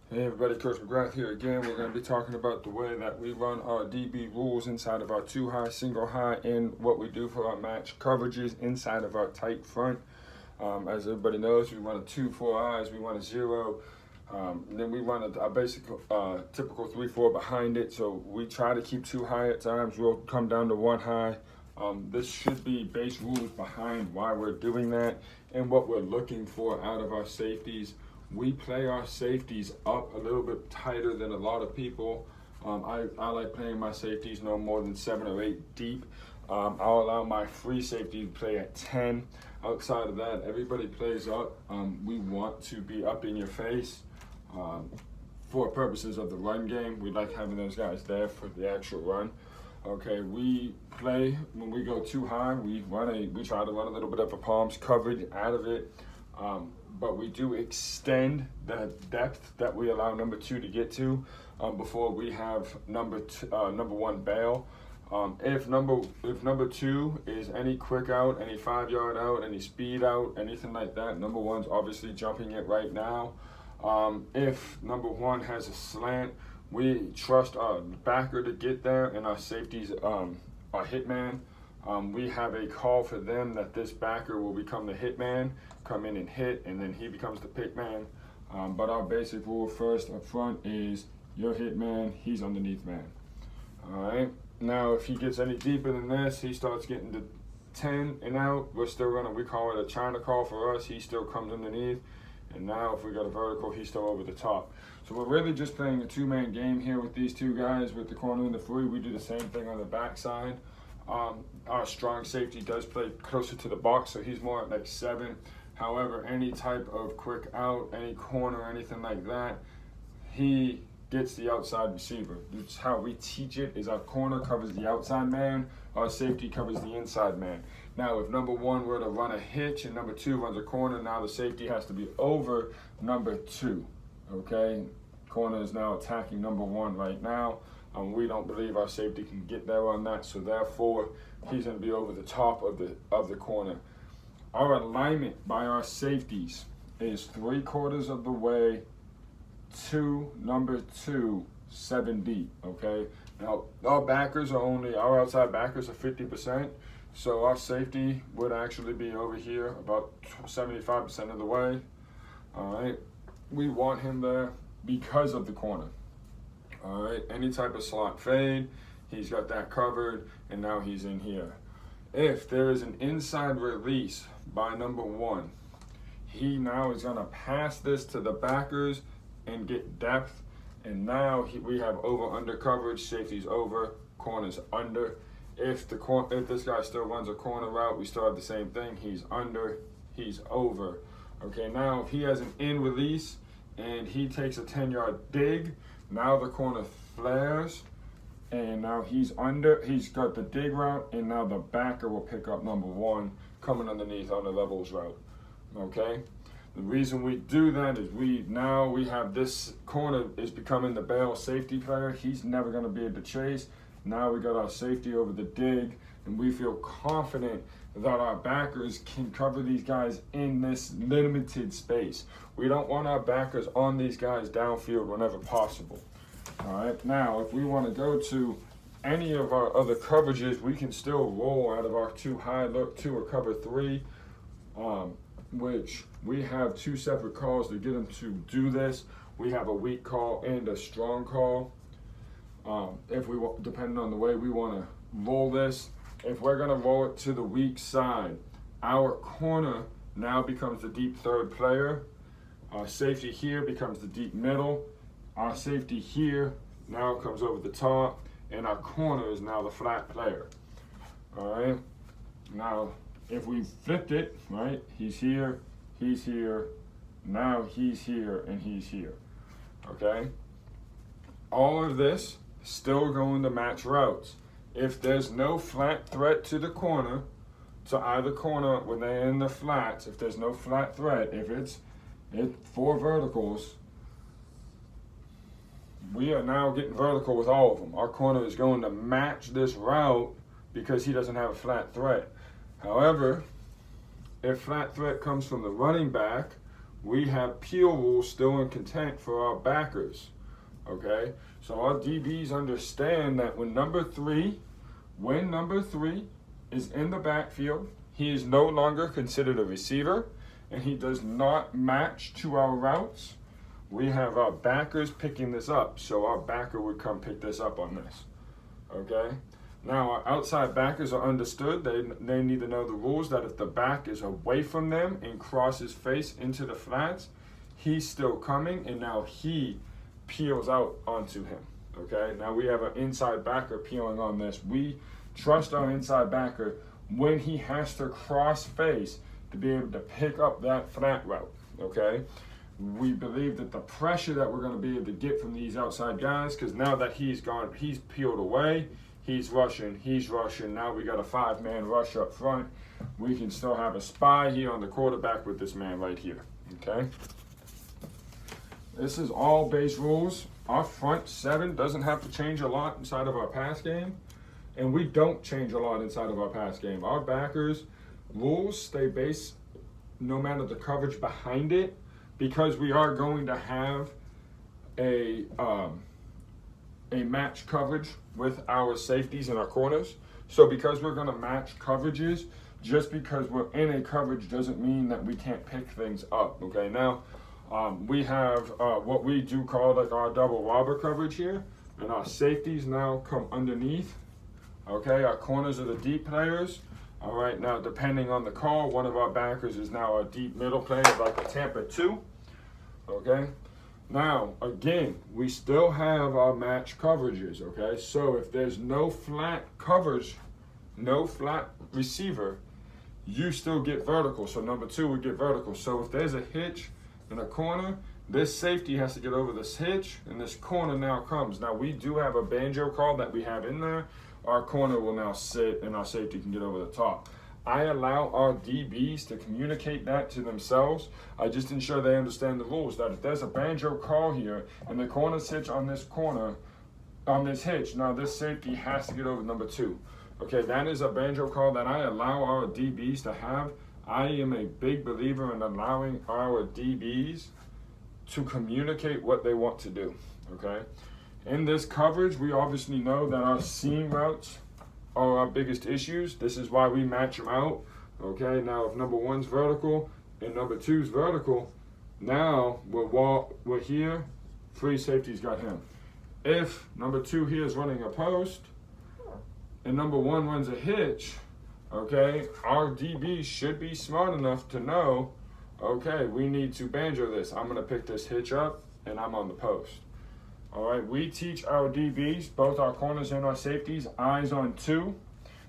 Hey everybody, Coach McGrath here again. We're going to be talking about the way that we run our DB rules inside of our two high, single high, and what we do for our match coverages inside of our tight front. As everybody knows, we run a 2-4 eyes, we run a 0, then we run a basic typical 3-4 behind it. So we try to keep 2 high at times. We'll come down to 1 high. This should be base rules behind why we're doing that and what we're looking for out of our safeties. We play our safeties up a little bit tighter than a lot of people. I like playing my safeties no more than 7 or 8 deep. I'll allow my free safety to play at 10. Outside of that, everybody plays up. We want to be up in your face for purposes of the run game. We like having those guys there for the actual run. Okay, we play when we go too high. We try to run a little bit of a palms coverage out of it. But we do extend the depth that we allow number 2 to get to before we have number 1 bail. If number 2 is any quick out, any 5-yard out, any speed out, anything like that, number 1's obviously jumping it right now. If number 1 has a slant, we trust our backer to get there, and our safeties, our hitman. We have a call for them that this backer will become the hitman, come in and hit, and then he becomes the pick man. But our basic rule first up front is your hitman, he's underneath man. All right. Now, if he gets any deeper than this, he starts getting to 10 and out. We call it a China call for us. He still comes underneath. And now if we got a vertical, he's still over the top. So we're really just playing a 2-man game here with these 2 guys with the corner and the free. We do the same thing on the backside. Our strong safety does play closer to the box, so he's more at like 7. However, any type of quick out, any corner, anything like that, he gets the outside receiver. That's how we teach it, is our corner covers the outside man, our safety covers the inside man. Now, if number 1 were to run a hitch and number 2 runs a corner, now the safety has to be over number 2, okay? Corner is now attacking number 1 right now. We don't believe our safety can get there on that, so therefore he's going to be over the top of the corner. Our alignment by our safeties is 3/4 of the way to number 2, 7 deep. Okay. Now our outside backers are 50%, so our safety would actually be over here about 75% of the way. All right. We want him there because of the corner. All right, any type of slot fade, he's got that covered, and now he's in here. If there is an inside release by number 1, he now is going to pass this to the backers and get depth, and now we have over-under coverage, safety's over, corner's under. If this guy still runs a corner route, we still have the same thing. He's under, he's over. Okay, now if he has an in release and he takes a 10-yard dig, now the corner flares, and now he's under. He's got the dig route, and now the backer will pick up number 1 coming underneath on the levels route. Okay? The reason we do that is we have this corner is becoming the bail safety player. He's never going to be able to chase. Now we got our safety over the dig, and we feel confident that our backers can cover these guys in this limited space. We don't want our backers on these guys downfield whenever possible. All right, now if we want to go to any of our other coverages, we can still roll out of our 2 high look to a cover 3, which we have 2 separate calls to get them to do this. We have a weak call and a strong call. Depending on the way we want to roll this, if we're going to roll it to the weak side, our corner now becomes the deep 3rd player. Our safety here becomes the deep middle. Our safety here now comes over the top, and our corner is now the flat player. All right. Now, if we flipped it, right, he's here, now he's here, and he's here. Okay. All of this still going to match routes. If there's no flat threat to the corner, to either corner when they're in the flats, if there's no flat threat, if it's 4 verticals, we are now getting vertical with all of them. Our corner is going to match this route because he doesn't have a flat threat. However, if flat threat comes from the running back, we have peel rules still in content for our backers. Okay, so our DBs understand that when number three is in the backfield, he is no longer considered a receiver, and he does not match to our routes. We have our backers picking this up, so our backer would come pick this up on this. Okay, now our outside backers are understood. They need to know the rules that if the back is away from them and crosses face into the flats, he's still coming, and now he peels out onto him. Okay, now we have an inside backer peeling on this. We trust our inside backer when he has to cross face to be able to pick up that flat route. Okay, we believe that the pressure that we're going to be able to get from these outside guys, because now that he's gone, he's peeled away, he's rushing, now we got a 5-man rush up front. We can still have a spy here on the quarterback with this man right here. Okay, this is all base rules. Our front seven doesn't have to change a lot inside of our pass game, and we don't change a lot inside of our pass game. Our backers rules stay base no matter the coverage behind it, because we are going to have a match coverage with our safeties and our corners. So because we're going to match coverages, just because we're in a coverage doesn't mean that we can't pick things up. Okay, now we have what we do call like our double robber coverage here, and our safeties now come underneath. Okay, our corners are the deep players. All right, now depending on the call, one of our backers is now a deep middle player, like a Tampa 2. Okay, now again, we still have our match coverages. Okay, so if there's no flat coverage, no flat receiver, you still get vertical. So number 2 would get vertical. So if there's a hitch in a corner, this safety has to get over this hitch, and this corner now comes. Now we do have a banjo call that we have in there. Our corner will now sit, and our safety can get over the top. I allow our DBs to communicate that to themselves. I just ensure they understand the rules, that if there's a banjo call here and the corner sits on this corner, on this hitch, now this safety has to get over number 2. Okay, that is a banjo call that I allow our DBs to have. I am a big believer in allowing our DBs to communicate what they want to do. Okay, in this coverage, we obviously know that our seam routes are our biggest issues. This is why we match them out. Okay, now if number 1's vertical and number 2's vertical, now we're here, free safety's got him. If number 2 here is running a post and number 1 runs a hitch, okay, our DB should be smart enough to know, okay, we need to banjo this. I'm gonna pick this hitch up and I'm on the post. All right, we teach our DBs, both our corners and our safeties, eyes on 2,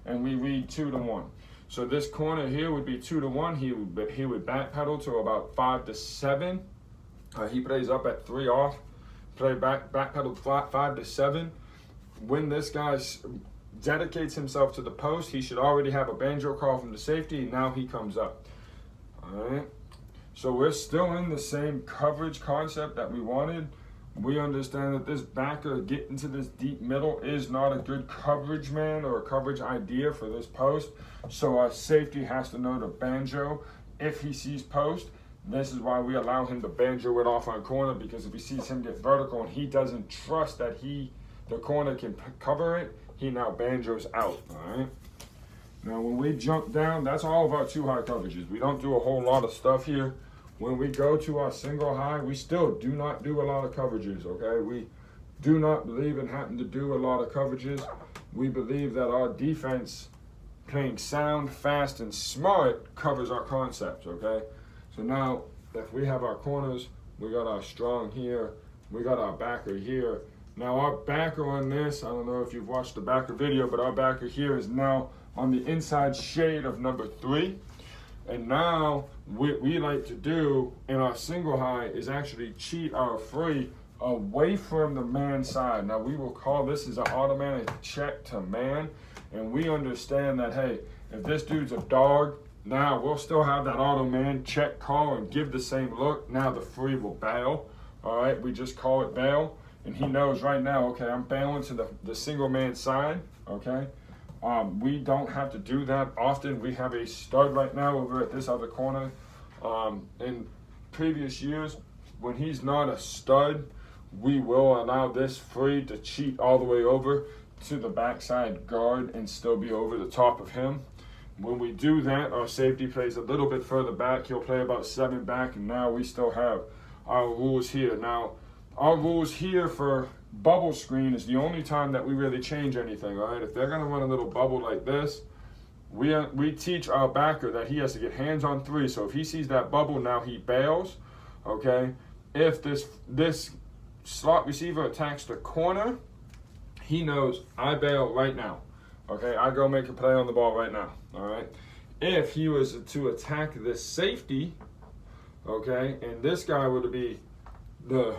and we read 2 to 1. So this corner here would be 2 to 1. He would back pedal to about 5 to 7. He plays up at 3 off, play back pedal flat 5 to 7. When this guy dedicates himself to the post, he should already have a banjo call from the safety. Now he comes up. All right, so we're still in the same coverage concept that we wanted. We understand that this backer getting to this deep middle is not a good coverage man or a coverage idea for this post. So our safety has to know to banjo if he sees post. This is why we allow him to banjo it off on corner, because if he sees him get vertical and he doesn't trust that the corner can cover it, he now banjos out. All right. Now when we jump down, that's all of our 2 high coverages. We don't do a whole lot of stuff here. When we go to our single high, we still do not do a lot of coverages, okay? We do not believe in having to do a lot of coverages. We believe that our defense, playing sound, fast, and smart, covers our concepts, okay? So now, if we have our corners, we got our strong here, we got our backer here. Now our backer on this, I don't know if you've watched the backer video, but our backer here is now on the inside shade of number 3. And now what we like to do in our single high is actually cheat our free away from the man side. Now we will call this as an automatic check to man. And we understand that, hey, if this dude's a dog, now we'll still have that auto man check call and give the same look. Now the free will bail. All right, we just call it bail. And he knows right now, okay, I'm bailing to the single man side, okay? We don't have to do that often. We have a stud right now over at this other corner. And previous years, when he's not a stud, we will allow this free to cheat all the way over to the backside guard and still be over the top of him. When we do that, our safety plays a little bit further back. He'll play about 7 back, and now we still have our rules here. Now, our rules here for bubble screen is the only time that we really change anything, all right? If they're going to run a little bubble like this, we teach our backer that he has to get hands on 3. So if he sees that bubble, now he bails, okay? If this slot receiver attacks the corner, he knows I bail right now, okay? I go make a play on the ball right now, all right? If he was to attack this safety, okay, and this guy were to be the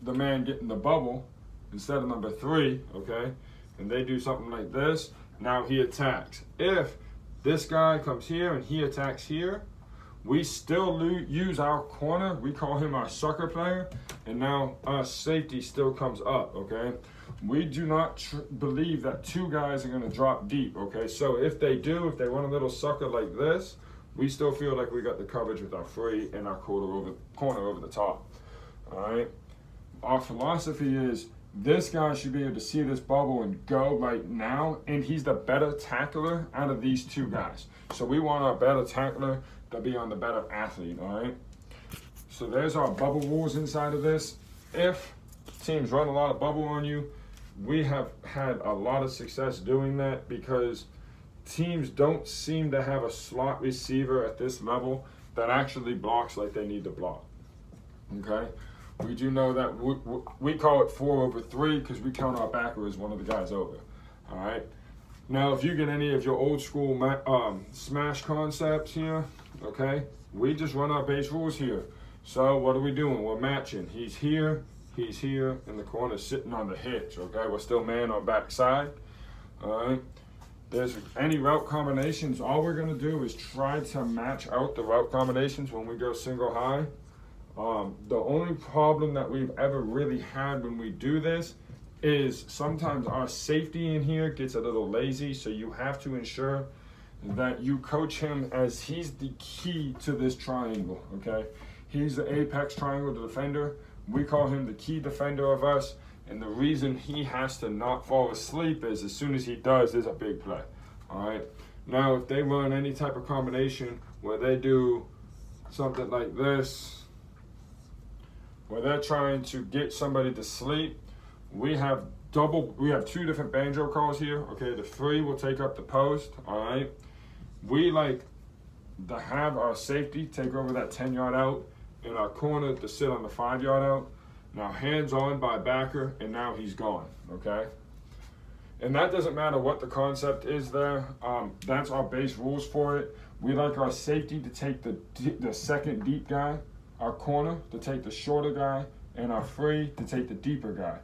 man getting the bubble instead of number 3, okay, and they do something like this, now he attacks. If this guy comes here and he attacks here, we still use our corner. We call him our sucker player, and now our safety still comes up, okay? We do not believe that 2 guys are going to drop deep, okay? So if they run a little sucker like this, we still feel like we got the coverage with our free and our corner over the top, all right? Our philosophy is this guy should be able to see this bubble and go right now, and he's the better tackler out of these 2 guys. So we want our better tackler to be on the better athlete, all right? So there's our bubble rules inside of this. If teams run a lot of bubble on you, we have had a lot of success doing that because teams don't seem to have a slot receiver at this level that actually blocks like they need to block, okay? We do know that we call it 4 over 3 because we count our backer as one of the guys over, all right? Now, if you get any of your old school smash concepts here, okay, we just run our base rules here. So what are we doing? We're matching. He's here, and the corner's sitting on the hitch, okay? We're still man on backside, all right? There's any route combinations, all we're gonna do is try to match out the route combinations when we go single high. The only problem that we've ever really had when we do this is sometimes our safety in here gets a little lazy, so you have to ensure that you coach him as he's the key to this triangle, okay? He's the apex triangle, the defender. We call him the key defender of us, and the reason he has to not fall asleep is as soon as he does, there's a big play, all right? Now, if they run any type of combination where they do something like this, where they're trying to get somebody to sleep, we have 2 different banjo calls here, okay? The 3 will take up the post, all right? We like to have our safety take over that 10-yard out and our corner to sit on the 5-yard out. Now hands on by backer, and now he's gone, okay? And that doesn't matter what the concept is there. That's our base rules for it. We like our safety to take the second deep guy, our corner to take the shorter guy, and our free to take the deeper guy.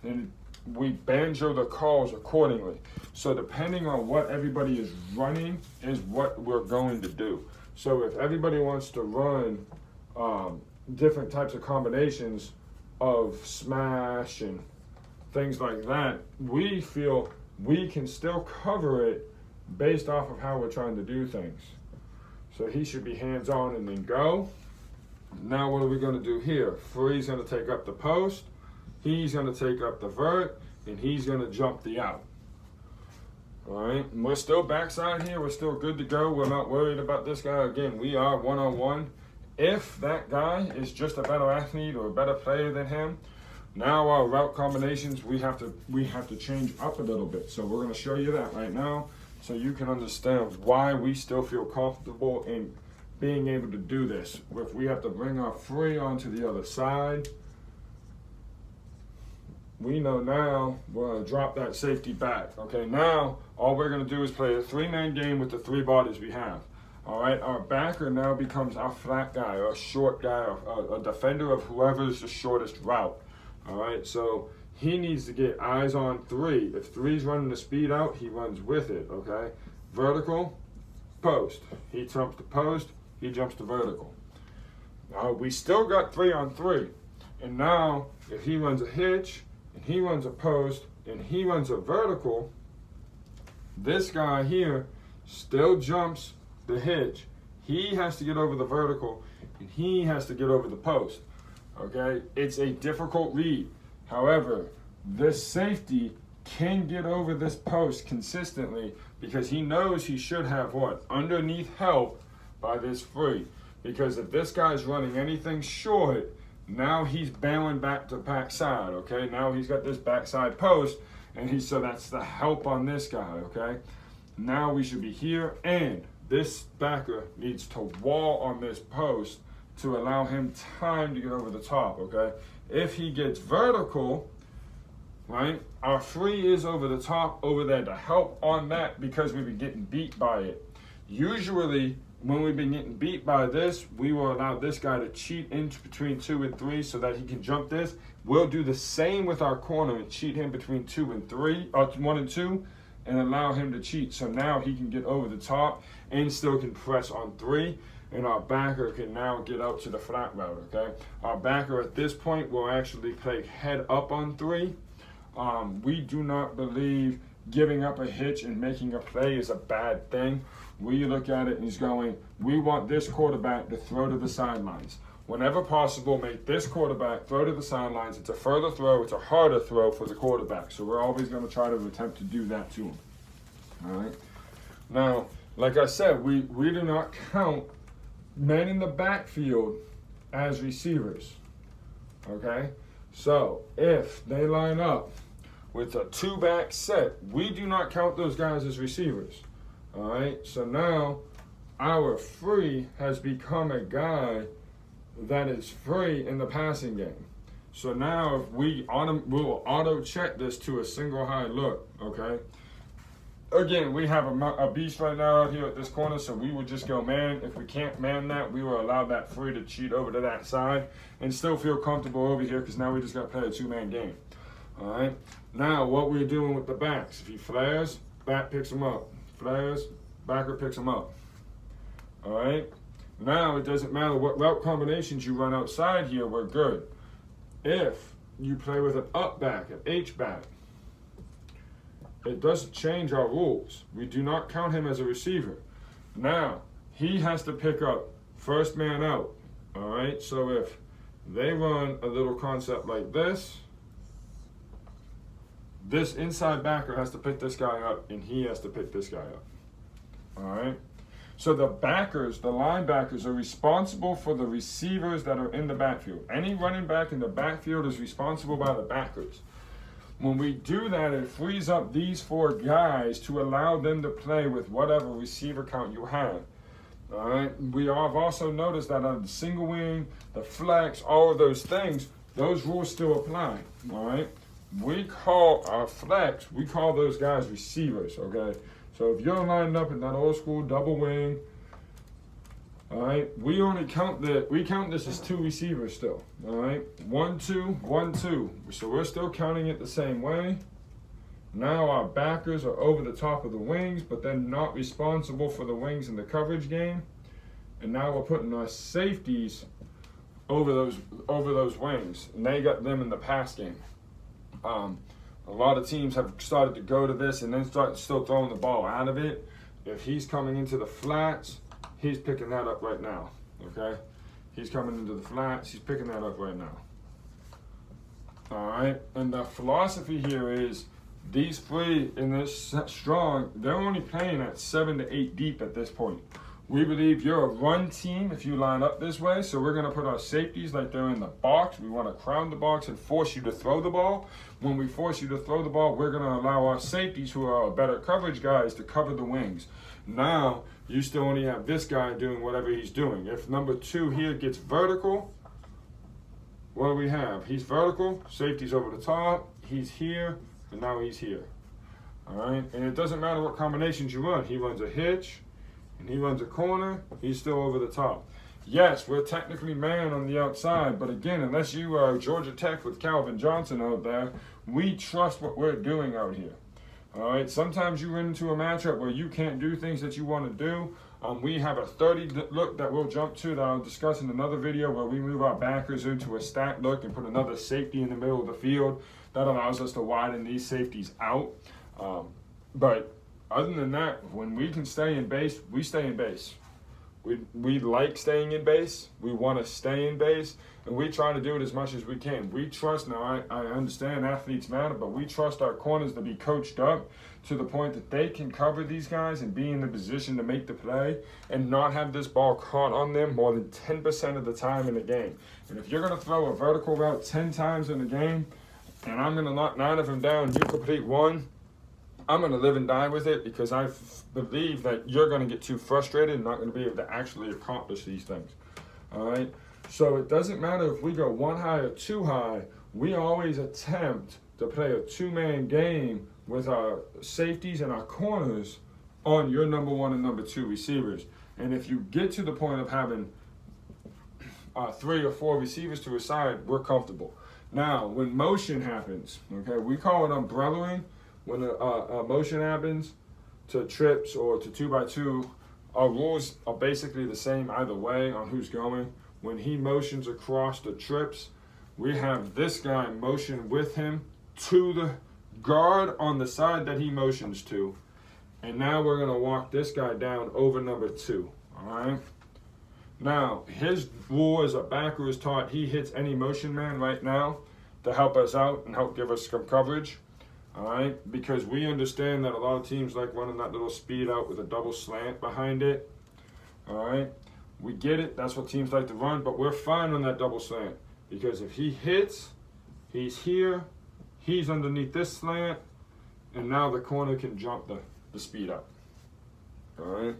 And we banjo the calls accordingly. So depending on what everybody is running is what we're going to do. So if everybody wants to run different types of combinations of smash and things like that, we feel we can still cover it based off of how we're trying to do things. So he should be hands on and then go. Now what are we going to do here? Free's going to take up the post. He's going to take up the vert, and he's going to jump the out. All right, and we're still backside here. We're still good to go. We're not worried about this guy. Again, we are one-on-one. If that guy is just a better athlete or a better player than him, now our route combinations, we have to change up a little bit. So we're going to show you that right now so you can understand why we still feel comfortable in being able to do this. If we have to bring our free onto the other side, we know now we're going to drop that safety back. Okay, now all we're going to do is play a 3-man game with the 3 bodies we have. All right, our backer now becomes our flat guy, or a short guy, a defender of whoever's the shortest route. All right, so he needs to get eyes on 3. If 3's running the speed out, he runs with it, okay? Vertical, post. He jumps to post, he jumps to vertical. Now, we still got 3-on-3. And now, if he runs a hitch, and he runs a post, and he runs a vertical, this guy here still jumps the hitch. He has to get over the vertical, and he has to get over the post. Okay, it's a difficult read. However, this safety can get over this post consistently because he knows he should have what? Underneath help by this free. Because if this guy's running anything short, now he's bailing back to backside, okay? Now he's got this backside post, and so that's the help on this guy, okay? Now we should be here, and this backer needs to wall on this post to allow him time to get over the top, okay? If he gets vertical, right, our free is over the top over there to help on that because we've been getting beat by it. Usually, when we've been getting beat by this, we will allow this guy to cheat in between 2 and 3 so that he can jump this. We'll do the same with our corner and cheat him between 2 and 3, or 1 and 2, and allow him to cheat. So now he can get over the top and still can press on 3, and our backer can now get out to the flat route, okay? Our backer at this point will actually play head up on 3. We do not believe giving up a hitch and making a play is a bad thing. We look at it and he's going, we want this quarterback to throw to the sidelines. Whenever possible, make this quarterback throw to the sidelines. It's a further throw. It's a harder throw for the quarterback. So we're always going to try to attempt to do that to him. All right. Now, like I said, we do not count men in the backfield as receivers. Okay. So if they line up with a 2-back set, we do not count those guys as receivers. All right, so now our free has become a guy that is free in the passing game. So now if we'll auto check this to a single high look, okay? Again, we have a beast right now out here at this corner, so we would just go man. If we can't man that, we will allow that free to cheat over to that side and still feel comfortable over here because now we just got to play a 2-man game. All right, now what we're doing with the backs, if he flares, back picks him up. Flares, backer picks him up. All right. Now it doesn't matter what route combinations you run outside here, we're good. If you play with an up back, an H back, it doesn't change our rules. We do not count him as a receiver. Now he has to pick up first man out. All right. So if they run a little concept like this inside backer has to pick this guy up, and he has to pick this guy up. All right? So the backers, the linebackers, are responsible for the receivers that are in the backfield. Any running back in the backfield is responsible by the backers. When we do that, it frees up these 4 guys to allow them to play with whatever receiver count you have. All right? We have also noticed that on the single wing, the flex, all of those things, those rules still apply. All right? We call our flex, we call those guys receivers, okay? So if you're lining up in that old school double wing, all right, we count this as 2 receivers still, all right? 1, 2, 1, 2. So we're still counting it the same way. Now our backers are over the top of the wings, but they're not responsible for the wings in the coverage game. And now we're putting our safeties over those wings, and they got them in the pass game. A lot of teams have started to go to this and then start still throwing the ball out of it. If he's coming into the flats, he's picking that up right now, okay? He's coming into the flats, he's picking that up right now. All right, and the philosophy here is these 3 in this strong, they're only playing at 7 to 8 deep at this point. We believe you're a run team if you line up this way, so we're going to put our safeties like they're in the box. We want to crowd the box and force you to throw the ball. When we force you to throw the ball, we're going to allow our safeties, who are better coverage guys, to cover the wings. Now, you still only have this guy doing whatever he's doing. If number 2 here gets vertical, what do we have? He's vertical, safety's over the top, he's here, and now he's here. All right, and it doesn't matter what combinations you run. He runs a hitch, and he runs a corner, he's still over the top. Yes, we're technically man on the outside, but again, unless you are Georgia Tech with Calvin Johnson out there, we trust what we're doing out here. All right, sometimes you run into a matchup where you can't do things that you want to do. We have a 30 look that we'll jump to that I'll discuss in another video, where we move our backers into a stack look and put another safety in the middle of the field. That allows us to widen these safeties out. But other than that, when we can stay in base, we stay in base. We like staying in base. We want to stay in base, and we try to do it as much as we can. We trust, now I understand athletes matter, but we trust our corners to be coached up to the point that they can cover these guys and be in the position to make the play and not have this ball caught on them more than 10% of the time in the game. And if you're going to throw a vertical route 10 times in the game, and I'm going to knock 9 of them down, you complete 1, I'm going to live and die with it, because I believe that you're going to get too frustrated and not going to be able to actually accomplish these things. All right? So it doesn't matter if we go 1 high or 2 high. We always attempt to play a 2-man game with our safeties and our corners on your number 1 and number 2 receivers. And if you get to the point of having 3 or 4 receivers to a side, we're comfortable. Now, when motion happens, okay, we call it umbrellaing. When a motion happens to trips or to 2x2, our rules are basically the same either way on who's going. When he motions across the trips, we have this guy motion with him to the guard on the side that he motions to. And now we're going to walk this guy down over number 2. All right? Now, his rule as a backer is taught he hits any motion man right now to help us out and help give us some coverage. All right, because we understand that a lot of teams like running that little speed out with a double slant behind it. All right, we get it. That's what teams like to run, but we're fine on that double slant, because if he hits, he's here, he's underneath this slant, and now the corner can jump the speed up. All right,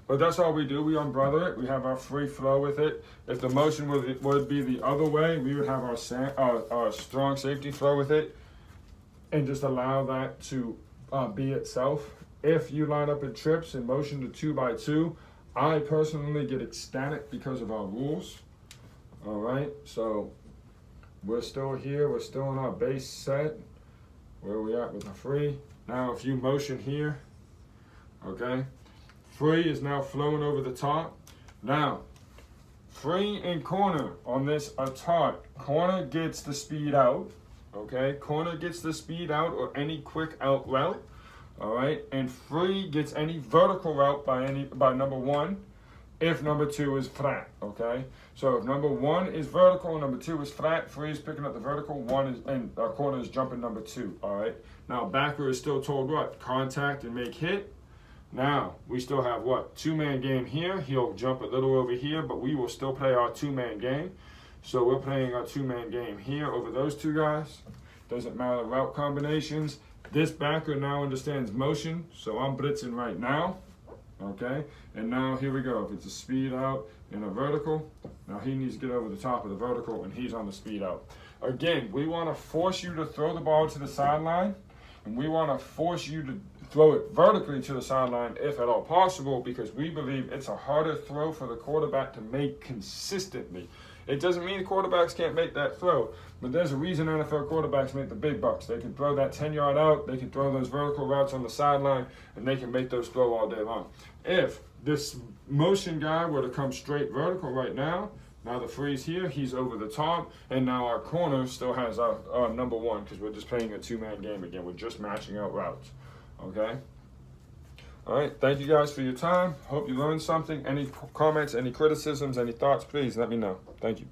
but that's all we do. We umbrella it. We have our free flow with it. If the motion would be the other way, we would have our strong safety flow with it, and just allow that to be itself. If you line up in trips and motion to 2x2, I personally get ecstatic because of our rules. All right, so we're still here. We're still in our base set. Where are we at with the free? Now, if you motion here, okay, free is now flowing over the top. Now, free and corner on this are taught. Corner gets the speed out. Okay, corner gets the speed out or any quick out route, all right, and free gets any vertical route by number 1, if number 2 is flat. Okay, so if number 1 is vertical and number 2 is flat, free is picking up the vertical, corner is jumping number 2. All right, now backer is still told what? Contact and make hit. Now we still have what? 2-man game here. He'll jump a little over here, but we will still play our 2-man game. So we're playing our 2-man game here over those 2 guys. Doesn't matter route combinations. This backer now understands motion, so I'm blitzing right now. Okay, and now here we go. If it's a speed out and a vertical, now he needs to get over the top of the vertical, and he's on the speed out. Again, we want to force you to throw the ball to the sideline, and we want to force you to throw it vertically to the sideline if at all possible, because we believe it's a harder throw for the quarterback to make consistently. It doesn't mean the quarterbacks can't make that throw, but there's a reason NFL quarterbacks make the big bucks. They can throw that 10-yard out, they can throw those vertical routes on the sideline, and they can make those throw all day long. If this motion guy were to come straight vertical right now, now the free's here, he's over the top, and now our corner still has our number 1, because we're just playing a 2-man game again. We're just matching out routes, okay? All right, thank you guys for your time. Hope you learned something. Any comments, any criticisms, any thoughts, please let me know. Thank you.